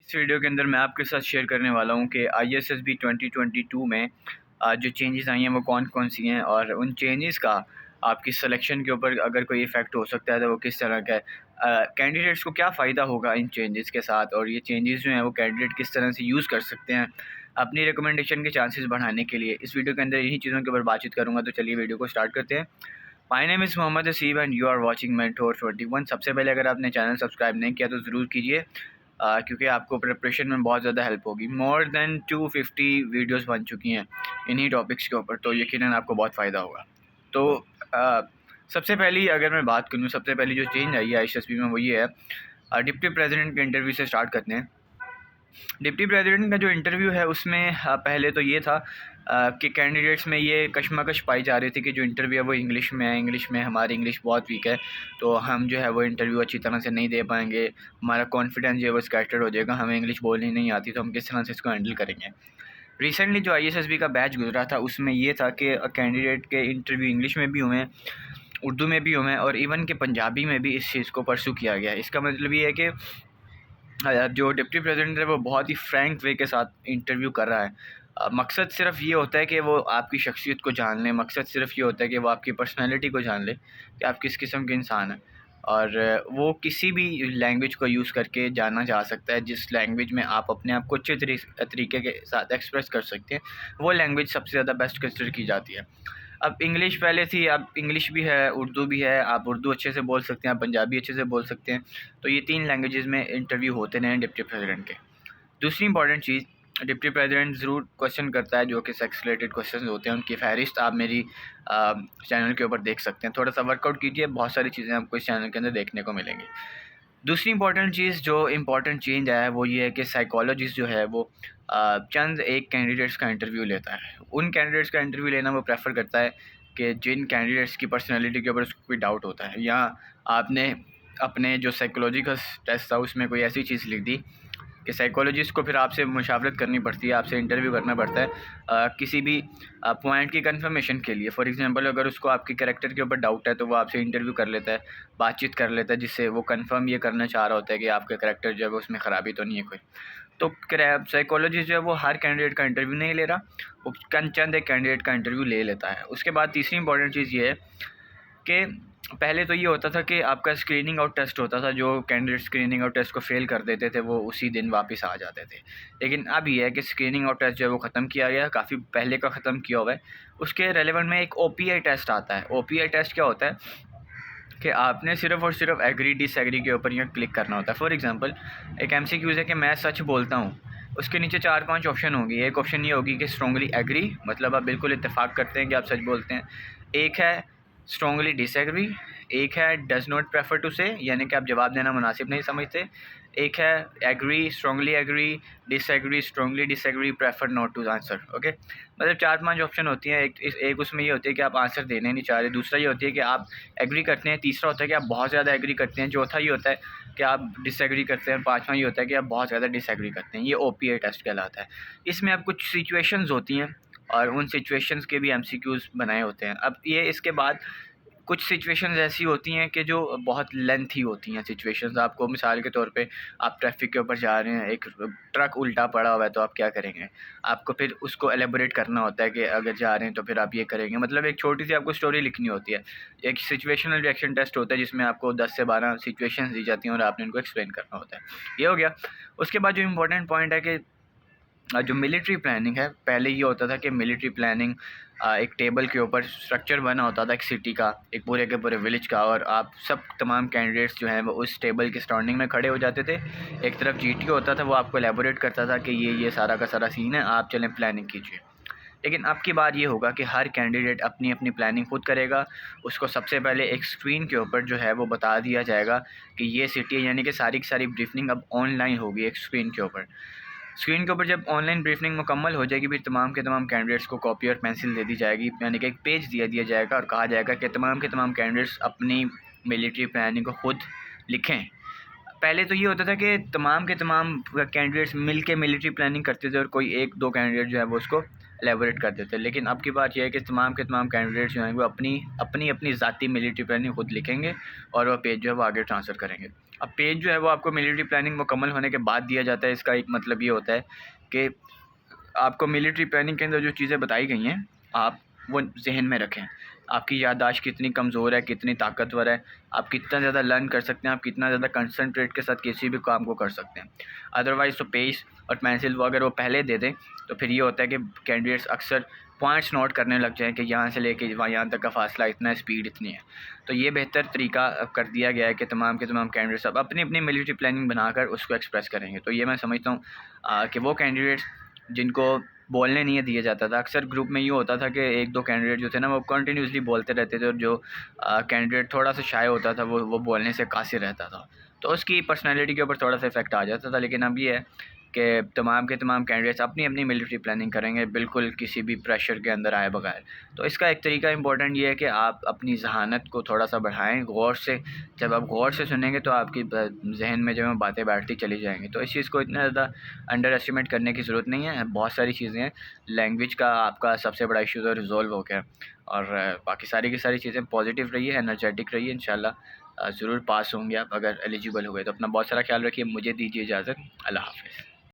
इस वीडियो के अंदर मैं आपके साथ शेयर करने वाला हूं कि ISSB 2022 में जो चेंजेस आई हैं वो कौन कौन सी हैं और उन चेंजेस का आपकी सिलेक्शन के ऊपर अगर कोई इफ़ेक्ट हो सकता है तो वो किस तरह का है। कैंडिडेट्स को क्या फ़ायदा होगा इन चेंजेस के साथ, और ये चेंजेस जो हैं वो कैंडिडेट किस तरह से यूज़ कर सकते हैं अपनी रिकमेंडेशन के चांसेस बढ़ाने के लिए। इस वीडियो के अंदर इन्हीं चीज़ों के ऊपर बातचीत करूँगा, तो चलिए वीडियो को स्टार्ट करते हैं। My name is Mohammad Haseeb and you are watching mentor 21। सबसे पहले अगर आपने चैनल सब्सक्राइब नहीं किया तो ज़रूर कीजिए, क्योंकि आपको प्रिपरेशन में बहुत ज़्यादा हेल्प होगी। मोर देन 250 वीडियोस बन चुकी हैं इन्हीं टॉपिक्स के ऊपर, तो यकीनन आपको बहुत फ़ायदा होगा। तो सबसे पहली अगर मैं बात करूँ, सबसे पहली जो चेंज आई है ISSB में वो ये है, डिप्टी प्रेसिडेंट के इंटरव्यू से स्टार्ट करते हैं। डिप्टी प्रेसिडेंट का जो इंटरव्यू है उसमें पहले तो ये था कि कैंडिडेट्स में ये कशमकश पाई जा रही थी कि जो इंटरव्यू है वो इंग्लिश में है, इंग्लिश में हमारी इंग्लिश बहुत वीक है, तो हम जो है वो इंटरव्यू अच्छी तरह से नहीं दे पाएंगे, हमारा कॉन्फिडेंस जो है वो स्कैटर्ड हो जाएगा, हमें इंग्लिश बोलनी नहीं आती तो हम किस तरह से इसको हैंडल करेंगे। रिसेंटली जो ISSB का बैच गुजरा था उसमें ये था कि कैंडिडेट के इंटरव्यू इंग्लिश में भी हुए हैं, उर्दू में भी हुए हैं, और इवन के पंजाबी में भी इस चीज़ को परसू किया गया है। इसका मतलब ये है कि जो डिप्टी प्रेसिडेंट है वो बहुत ही फ्रैंक वे के साथ इंटरव्यू कर रहा है। मकसद सिर्फ ये होता है कि वो आपकी शख्सियत को जान ले, मकसद सिर्फ ये होता है कि वो आपकी पर्सनैलिटी को जान ले कि आप किस किस्म के इंसान हैं, और वो किसी भी लैंग्वेज को यूज़ करके जाना जा सकता है। जिस लैंग्वेज में आप अपने आप को अच्छे तरीके के साथ एक्सप्रेस कर सकते हैं वो लैंग्वेज सबसे ज़्यादा बेस्ट कंसिडर की जाती है। अब इंग्लिश पहले थी, अब इंग्लिश भी है, उर्दू भी है, आप उर्दू अच्छे से बोल सकते हैं, आप पंजाबी अच्छे से बोल सकते हैं, तो ये 3 लैंग्वेजेस में इंटरव्यू होते रहे डिप्टी प्रेसिडेंट के। दूसरी इंपॉर्टेंट चीज़, डिप्टी प्रेसिडेंट ज़रूर क्वेश्चन करता है जो कि सेक्स रिलेटेड क्वेश्चन होते हैं, उनकी फहरिस्त आप मेरी चैनल के ऊपर देख सकते हैं। थोड़ा सा वर्कआउट कीजिए, बहुत सारी चीज़ें आपको इस चैनल के अंदर देखने को मिलेंगी। दूसरी इंपॉर्टेंट चीज़, जो इम्पॉर्टेंट चेंज आया है वो ये है कि साइकोलॉजिस्ट जो है वो चंद एक कैंडिडेट्स का इंटरव्यू लेता है। उन कैंडिडेट्स का इंटरव्यू लेना वो प्रेफर करता है कि जिन कैंडिडेट्स की पर्सनैलिटी के ऊपर उसको कोई डाउट होता है, या आपने अपने जो साइकोलॉजिकल टेस्ट था उसमें कोई ऐसी चीज़ लिख दी कि साइकोलॉजिस्ट को फिर आपसे मुशावरत करनी पड़ती है, आपसे इंटरव्यू करना पड़ता है किसी भी पॉइंट की कंफर्मेशन के लिए। फॉर एग्जांपल अगर उसको आपके कैरेक्टर के ऊपर डाउट है तो वो आपसे इंटरव्यू कर लेता है, बातचीत कर लेता है, जिससे वो कंफर्म ये करना चाह रहा होता है कि आपका कैरेक्टर जो है वो उसमें ख़राबी तो नहीं है कोई। तो साइकोलॉजिस्ट जो है वो हर कैंडिडेट का इंटरव्यू नहीं ले रहा, वो चंद एक कैंडिडेट का इंटरव्यू ले लेता है। उसके बाद तीसरी इंपॉर्टेंट चीज़ ये है कि पहले तो ये होता था कि आपका स्क्रीनिंग आउट टेस्ट होता था, जो कैंडिडेट स्क्रीनिंग आउट टेस्ट को फ़ेल कर देते थे वो उसी दिन वापस आ जाते थे। लेकिन अब ये है कि स्क्रीनिंग आउट टेस्ट जो है वो ख़त्म किया गया है, काफ़ी पहले का ख़त्म किया हुआ है। उसके रेलेवेंट में एक OPI टेस्ट आता है। OPI टेस्ट क्या होता है कि आपने सिर्फ़ और सिर्फ एग्री डिसएग्री के ऊपर यहाँ क्लिक करना होता है। फॉर एग्ज़ाम्पल एक MCQs है कि मैं सच बोलता हूँ, उसके नीचे 4-5 ऑप्शन होंगी। एक ऑप्शन ये होगी कि स्ट्रॉन्गली एग्री, मतलब आप बिल्कुल इत्तेफाक करते हैं कि आप सच बोलते हैं। एक है स्ट्रॉन्गली डिसएग्री, एक है डज़ नॉट प्रेफर टू से, यानी कि आप जवाब देना मुनासिब नहीं समझते। एक है agree, strongly agree, disagree, strongly disagree, prefer not to answer. Okay, मतलब 4-5 ऑप्शन होती हैं। एक उसमें ये होती है कि आप आंसर देने नहीं चाह रहे, दूसरा ये होती है कि आप एग्री करते हैं, तीसरा होता है कि आप बहुत ज़्यादा एग्री करते हैं, चौथा ये होता है कि आप डिसएग्री करते हैं, पाँचवा ये होता है कि आप बहुत ज़्यादा डिसएग्री करते हैं। ये OPI टेस्ट कहलाता है। इसमें अब कुछ सिचुएशंस होती हैं और उन सिचुएशंस के भी MCQs बनाए होते हैं। अब ये इसके बाद कुछ सिचुएशंस ऐसी होती हैं कि जो बहुत लेंथी होती हैं सिचुएशंस। आपको मिसाल के तौर पे आप ट्रैफिक के ऊपर जा रहे हैं, एक ट्रक उल्टा पड़ा हुआ है, तो आप क्या करेंगे? आपको फिर उसको एलेबोरेट करना होता है कि अगर जा रहे हैं तो फिर आप ये करेंगे, मतलब एक छोटी सी आपको स्टोरी लिखनी होती है। एक सिचुएशनल रिएक्शन टेस्ट होता है जिसमें आपको 10 से 12 सिचुएशंस दी जाती हैं और आपने उनको एक्सप्लेन करना होता है। ये हो गया। उसके बाद जो इम्पोर्टेंट पॉइंट है कि जो मिलिट्री प्लानिंग है, पहले ये होता था कि मिलिट्री प्लानिंग एक टेबल के ऊपर स्ट्रक्चर बना होता था एक सिटी का, एक पूरे के पूरे विलेज का, और आप सब तमाम कैंडिडेट्स जो हैं वो उस टेबल के सराउंडिंग में खड़े हो जाते थे। एक तरफ GTO होता था, वो आपको एलेबोरेट करता था कि ये सारा का सारा सीन है, आप चलें प्लानिंग कीजिए। लेकिन अब की बात ये होगा कि हर कैंडिडेट अपनी अपनी प्लानिंग खुद करेगा। उसको सबसे पहले एक स्क्रीन के ऊपर जो है वो बता दिया जाएगा कि ये सिटी है, यानी कि सारी की सारी ब्रीफिंग अब ऑनलाइन होगी एक स्क्रीन के ऊपर। स्क्रीन के ऊपर जब ऑनलाइन ब्रीफिंग मुकम्मल हो जाएगी, फिर तमाम के तमाम कैंडिडेट्स को कॉपी और पेंसिल दे दी जाएगी, यानी कि एक पेज दिया जाएगा और कहा जाएगा कि तमाम के तमाम कैंडिडेट्स अपनी मिलिट्री प्लानिंग को खुद लिखें। पहले तो ये होता था कि तमाम के तमाम कैंडिडेट्स मिल के मिलिट्री प्लानिंग करते थे और कोई एक दो कैंडिडेट जो है वो उसको एलेबोरेट कर देते। लेकिन अब की बात यह है कि तमाम के तमाम कैंडिडेट्स जो हैं वो अपनी अपनी ज़ाती मिलिट्री प्लानिंग खुद लिखेंगे और वह पेज जो है वो आगे ट्रांसफ़र करेंगे। अब पेज जो है वो आपको मिलिट्री प्लानिंग मुकम्मल होने के बाद दिया जाता है। इसका एक मतलब ये होता है कि आपको मिलिट्री प्लानिंग के अंदर जो चीज़ें बताई गई हैं आप वो जहन में रखें। आपकी याददाश्त कितनी कमज़ोर है, कितनी ताकतवर है, आप कितना ज़्यादा लर्न कर सकते हैं, आप कितना ज़्यादा कंसंट्रेट के साथ किसी भी काम को कर सकते हैं। अदरवाइज़ तो पेज और पेंसिल वो अगर वो पहले दे दें तो फिर ये होता है कि कैंडिडेट्स अक्सर पॉइंट्स नोट करने लग जाएँ कि यहाँ से लेके वहाँ यहाँ तक का फ़ासला इतना है, स्पीड इतनी है। तो ये बेहतर तरीका अब कर दिया गया है कि तमाम के तमाम कैंडिडेट्स अब अपनी अपनी मिलिट्री प्लानिंग बनाकर उसको एक्सप्रेस करेंगे। तो ये मैं समझता हूँ कि वो कैंडिडेट्स जिनको बोलने नहीं दिया जाता था, अक्सर ग्रुप में ये होता था कि एक दो कैंडिडेट जो थे ना वो कंटिन्यूसली बोलते रहते थे, और जो कैंडिडेट थोड़ा सा शाय होता था वो बोलने से कासिर रहता था, तो उसकी पर्सनैलिटी के ऊपर थोड़ा सा इफेक्ट आ जाता था। लेकिन अब ये है कि तमाम के तमाम कैंडिडेट्स अपनी अपनी मिलिट्री प्लानिंग करेंगे बिल्कुल किसी भी प्रेशर के अंदर आए बगैर। तो इसका एक तरीका इंपॉर्टेंट ये है कि आप अपनी ज़हानत को थोड़ा सा बढ़ाएं गौर से। जब आप गौर से सुनेंगे तो आपकी जहन में जो है बातें बैठती चली जाएंगी। तो इस चीज़ को इतना ज़्यादा अंडर एस्टिमेट करने की ज़रूरत नहीं है। बहुत सारी चीज़ें हैं, लैंग्वेज का आपका सबसे बड़ा इशू तो रिजॉल्व हो गया, और बाकी सारी की सारी चीज़ें पॉजिटिव रही है, एनर्जेटिक रही है। इंशाल्लाह ज़रूर पास होंगे आप अगर एलिजिबल हो गए तो। अपना बहुत सारा ख्याल रखिए। मुझे दीजिए इजाज़त। अल्लाह हाफ़िज़।